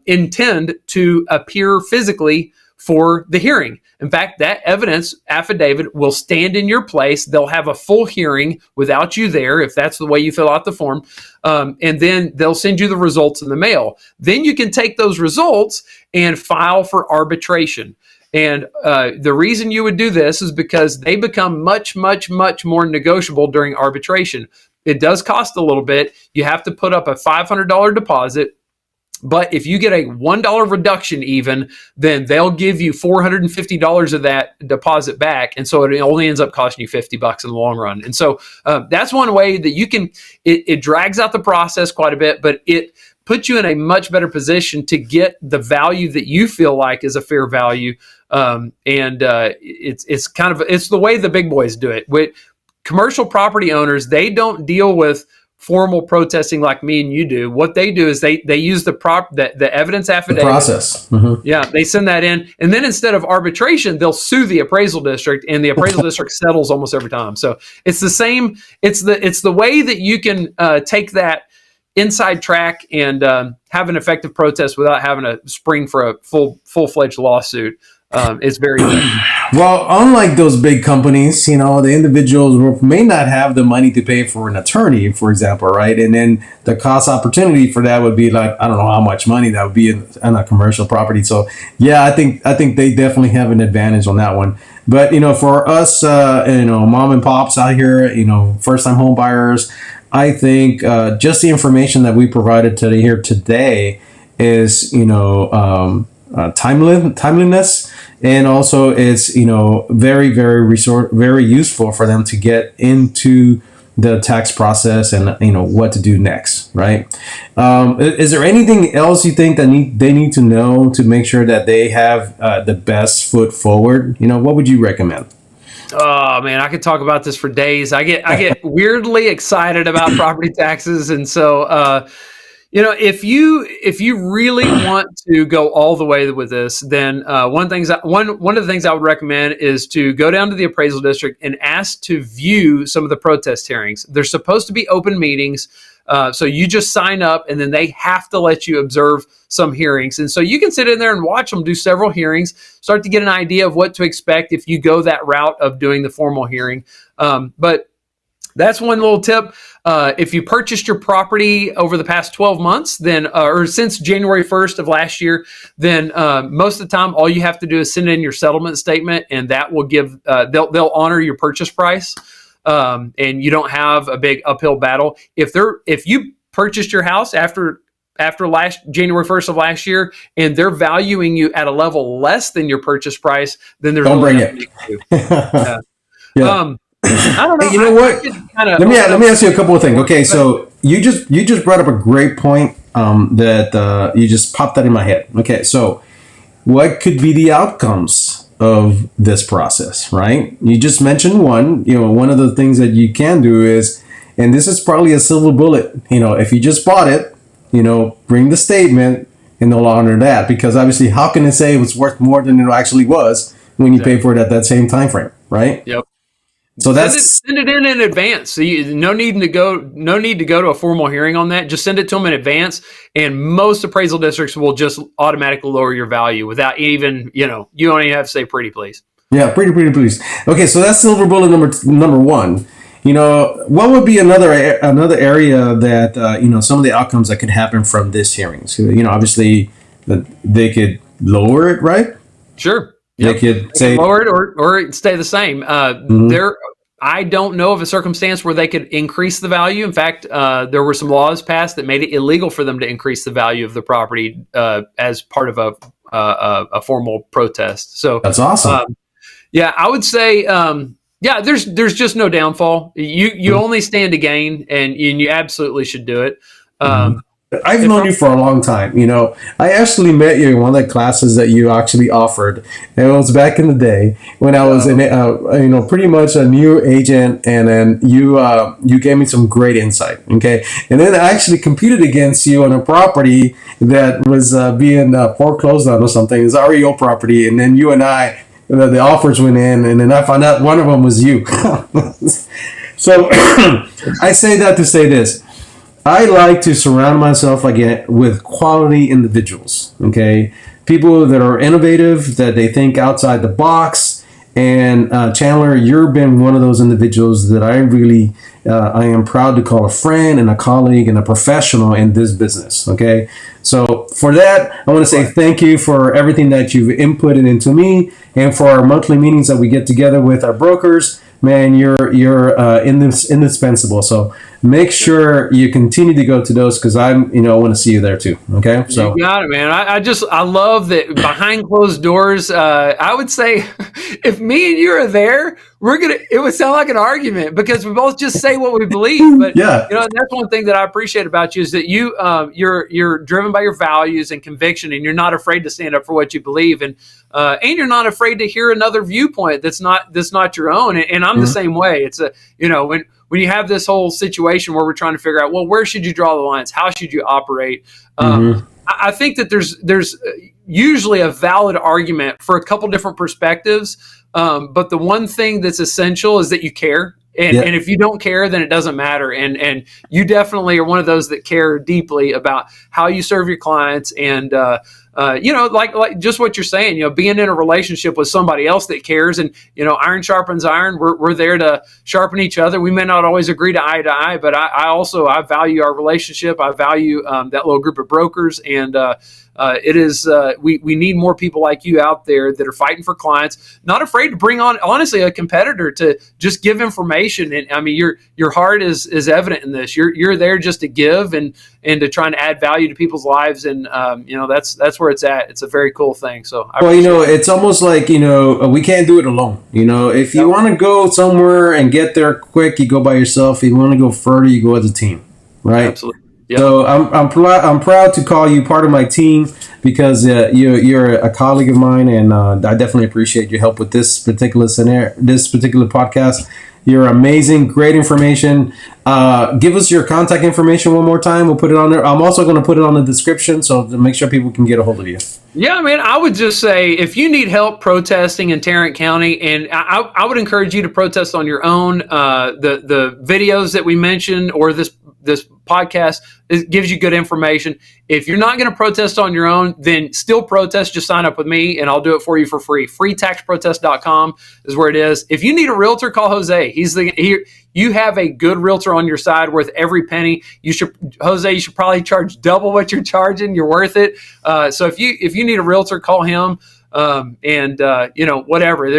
intend to appear physically for the hearing. In fact, that evidence affidavit will stand in your place. They'll have a full hearing without you there, if that's the way you fill out the form. And then they'll send you the results in the mail. Then you can take those results and file for arbitration. And the reason you would do this is because they become much, much, much more negotiable during arbitration. It does cost a little bit. You have to put up a $500 deposit. But if you get a $1 reduction even, then they'll give you $450 of that deposit back. And so it only ends up costing you $50 in the long run. And so that's one way that you can, it drags out the process quite a bit, but it puts you in a much better position to get the value that you feel like is a fair value. It's kind of, it's the way the big boys do it. With commercial property owners, they don't deal with formal protesting like me and you do. What they do is they use the evidence affidavit. The process. Mm-hmm. Yeah, they send that in, and then instead of arbitration, they'll sue the appraisal district, and the appraisal district settles almost every time. So it's the same. It's the way that you can take that inside track and have an effective protest without having to spring for a full-fledged lawsuit. It's very well, unlike those big companies, the individuals may not have the money to pay for an attorney, for example, right? And then the cost opportunity for that would be like, I don't know how much money that would be in a commercial property. So yeah, I think they definitely have an advantage on that one. But for us, mom and pops out here, first time home buyers, I think just the information that we provided today is timeliness, and also it's very, very useful for them to get into the tax process and what to do next, right? Is there anything else you think that they need to know to make sure that they have the best foot forward? What would you recommend? Oh man, I could talk about this for days. I get weirdly excited about property taxes, and so if you really want to go all the way with this, then one of the things I would recommend is to go down to the appraisal district and ask to view some of the protest hearings. They're supposed to be open meetings, so you just sign up, and then they have to let you observe some hearings. And so you can sit in there and watch them do several hearings, start to get an idea of what to expect if you go that route of doing the formal hearing. But that's one little tip. If you purchased your property over the past 12 months, then or since January 1st of last year, then most of the time, all you have to do is send in your settlement statement, and that will give they'll honor your purchase price, and you don't have a big uphill battle. If you purchased your house after last January 1st of last year, and they're valuing you at a level less than your purchase price, then there's don't bring it. Yeah. I don't know. Hey, you know what? Let me ask you a couple of things. Okay, so you just brought up a great point that you just popped that in my head. Okay, so what could be the outcomes of this process, right? You just mentioned one. One of the things that you can do is, and this is probably a silver bullet. If you just bought it, bring the statement, and they'll honor that, because obviously, how can it say it was worth more than it actually was when you pay for it at that same time frame, right? Yep. So send it in advance. So no need to go to a formal hearing on that. Just send it to them in advance, and most appraisal districts will just automatically lower your value without even you don't even have to say pretty please. Yeah, pretty please. Okay, so that's silver bullet number one. What would be another area that some of the outcomes that could happen from this hearing? So, obviously that they could lower it, right? Sure. They could say lower it or stay the same. I don't know of a circumstance where they could increase the value. In fact, there were some laws passed that made it illegal for them to increase the value of the property as part of a formal protest. So that's awesome. I would say, there's just no downfall. You only stand to gain, and you absolutely should do it. I've known you for a long time. I actually met you in one of the classes that you actually offered. And it was back in the day when I was pretty much a new agent, and then you gave me some great insight. Okay, and then I actually competed against you on a property that was being foreclosed on or something. It's REO property, and then you and I, the offers went in, and then I found out one of them was you. So I say that to say this. I like to surround myself again with quality individuals, okay? People that are innovative, that they think outside the box. And Chandler, you've been one of those individuals that I really, I am proud to call a friend and a colleague and a professional in this business, okay? So for that, I want to say thank you for everything that you've inputted into me, and for our monthly meetings that we get together with our brokers. Man, you're indispensable. So make sure you continue to go to those, because I want to see you there too. Okay, so you got it, man. I love that behind closed doors. I would say if me and you are there, it would sound like an argument, because we both just say what we believe. But yeah, that's one thing that I appreciate about you, is that you're driven by your values and conviction, and you're not afraid to stand up for what you believe, and you're not afraid to hear another viewpoint that's not your own. And I'm the same way. It's when you have this whole situation where we're trying to figure out, well, where should you draw the lines? How should you operate? I think that there's usually a valid argument for a couple different perspectives. But the one thing that's essential is that you care. And if you don't care, then it doesn't matter. And you definitely are one of those that care deeply about how you serve your clients. And, like just what you're saying, being in a relationship with somebody else that cares, and, iron sharpens iron. We're there to sharpen each other. We may not always agree to eye, but I value our relationship. I value that little group of brokers. And, we need more people like you out there that are fighting for clients, not afraid to bring on, honestly, a competitor to just give information. And I mean, your heart is evident in this. You're there just to give and to try and add value to people's lives. And, that's where it's at. It's a very cool thing. So, it's almost like, we can't do it alone. If you want to go somewhere and get there quick, you go by yourself. If you want to go further, you go as a team, right? Absolutely. Yep. So I'm proud to call you part of my team, because you're a colleague of mine, and I definitely appreciate your help with this particular scenario, this particular podcast. You're amazing, great information. Give us your contact information one more time. We'll put it on there. I'm also going to put it on the description, so to make sure people can get a hold of you. Yeah, man, I would just say, if you need help protesting in Tarrant County, and I would encourage you to protest on your own. The videos that we mentioned, or this podcast, it gives you good information. If you're not going to protest on your own, then still protest. Just sign up with me, and I'll do it for you for free. freetaxprotest.com is where it is. If you need a realtor, call Jose. You have a good realtor on your side, worth every penny. Jose, you should probably charge double what you're charging. You're worth it. So if you need a realtor, call him. Whatever.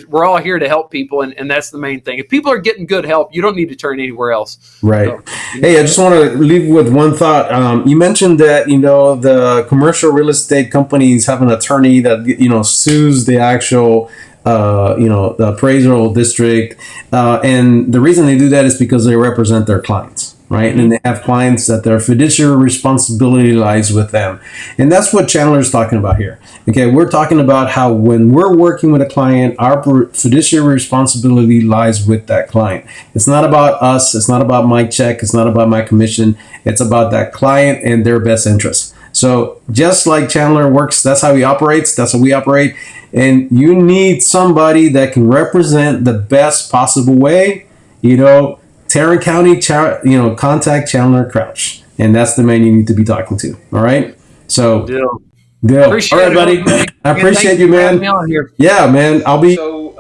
We're all here to help people, and that's the main thing. If people are getting good help, you don't need to turn anywhere else. Right. So, hey, I just want to leave with one thought. You mentioned that the commercial real estate companies have an attorney that sues the actual the appraisal district, and the reason they do that is because they represent their clients. Right. And they have clients that their fiduciary responsibility lies with them. And that's what Chandler's talking about here. Okay. We're talking about how when we're working with a client, our fiduciary responsibility lies with that client. It's not about us. It's not about my check. It's not about my commission. It's about that client and their best interest. So just like Chandler works, that's how he operates. That's how we operate. And you need somebody that can represent the best possible way, Tarrant County, contact Chandler Crouch, and that's the man you need to be talking to. All right. So, Deal. All right, buddy. I appreciate you, man. Yeah, man. I'll be. So,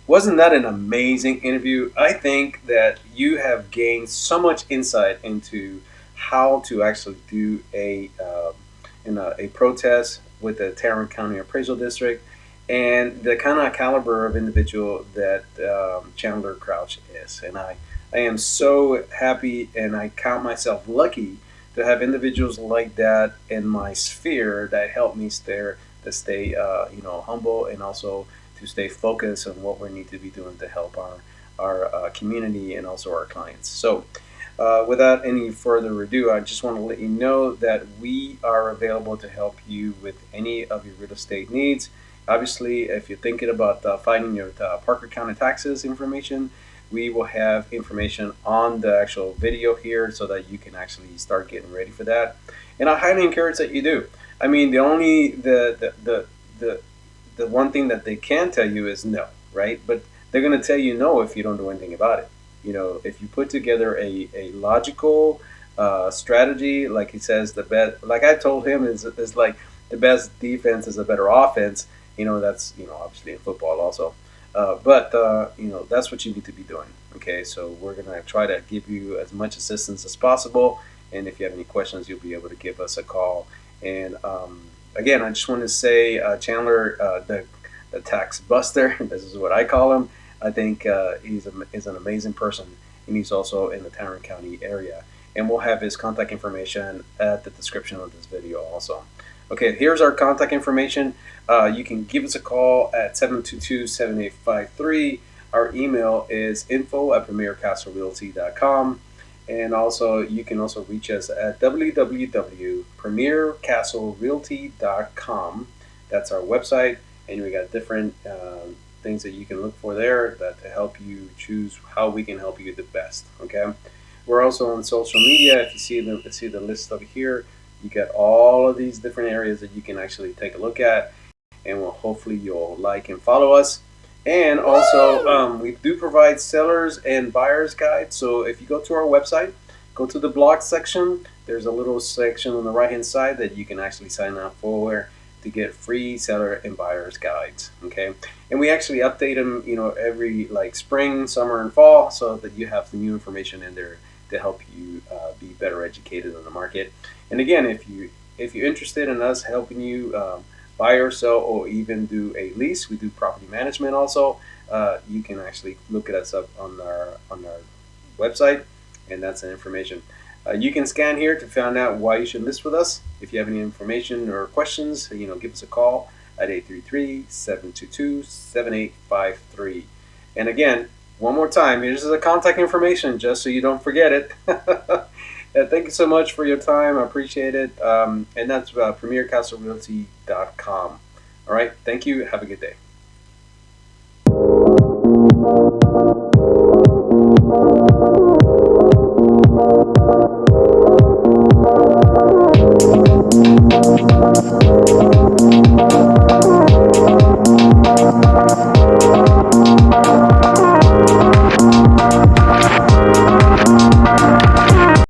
wasn't that an amazing interview? I think that you have gained so much insight into how to actually do a protest with the Tarrant County Appraisal District, and the kind of caliber of individual that Chandler Crouch is. And I am so happy, and I count myself lucky to have individuals like that in my sphere that help me stay humble, and also to stay focused on what we need to be doing to help our community and also our clients. So Without any further ado, I just want to let you know that we are available to help you with any of your real estate needs. Obviously, if you're thinking about finding your Parker County taxes information, we will have information on the actual video here so that you can actually start getting ready for that. And I highly encourage that you do. I mean, the one thing that they can tell you is no, right? But they're going to tell you no if you don't do anything about it. You know, if you put together a logical strategy, like he says, the best, like I told him, is like the best defense is a better offense. You know, that's, you know, obviously in football also. But you know, that's what you need to be doing. Okay, so we're going to try to give you as much assistance as possible. And if you have any questions, you'll be able to give us a call. And again, I just want to say, Chandler, the tax buster, this is what I call him. I think he's an amazing person, and he's also in the Tarrant County area. And we'll have his contact information at the description of this video also. Okay, here's our contact information. You can give us a call at 722-7853. Our email is info@premiercastlerealty.com. And also, you can also reach us at www.premiercastlerealty.com. That's our website, and we got different things that you can look for there that to help you choose how we can help you the best. Okay, we're also on social media. If you see the list over here, you got all of these different areas that you can actually take a look at, and hopefully you'll like and follow us. And also, we do provide sellers and buyers guides. So if you go to our website, go to the blog section, there's a little section on the right hand side that you can actually sign up for to get free seller and buyers guides. Okay, and we actually update them, you know, every like spring, summer, and fall, so that you have the new information in there to help you be better educated on the market. And again, if you're interested in us helping you buy or sell, or even do a lease, we do property management also. You can actually look at us up on our website, and that's the information. You can scan here to find out why you should list with us. If you have any information or questions, you know, give us a call at 833-722-7853. And again, one more time, here's the contact information just so you don't forget it. Thank you so much for your time. I appreciate it. And that's premiercastlerealty.com. All right. Thank you. Have a good day.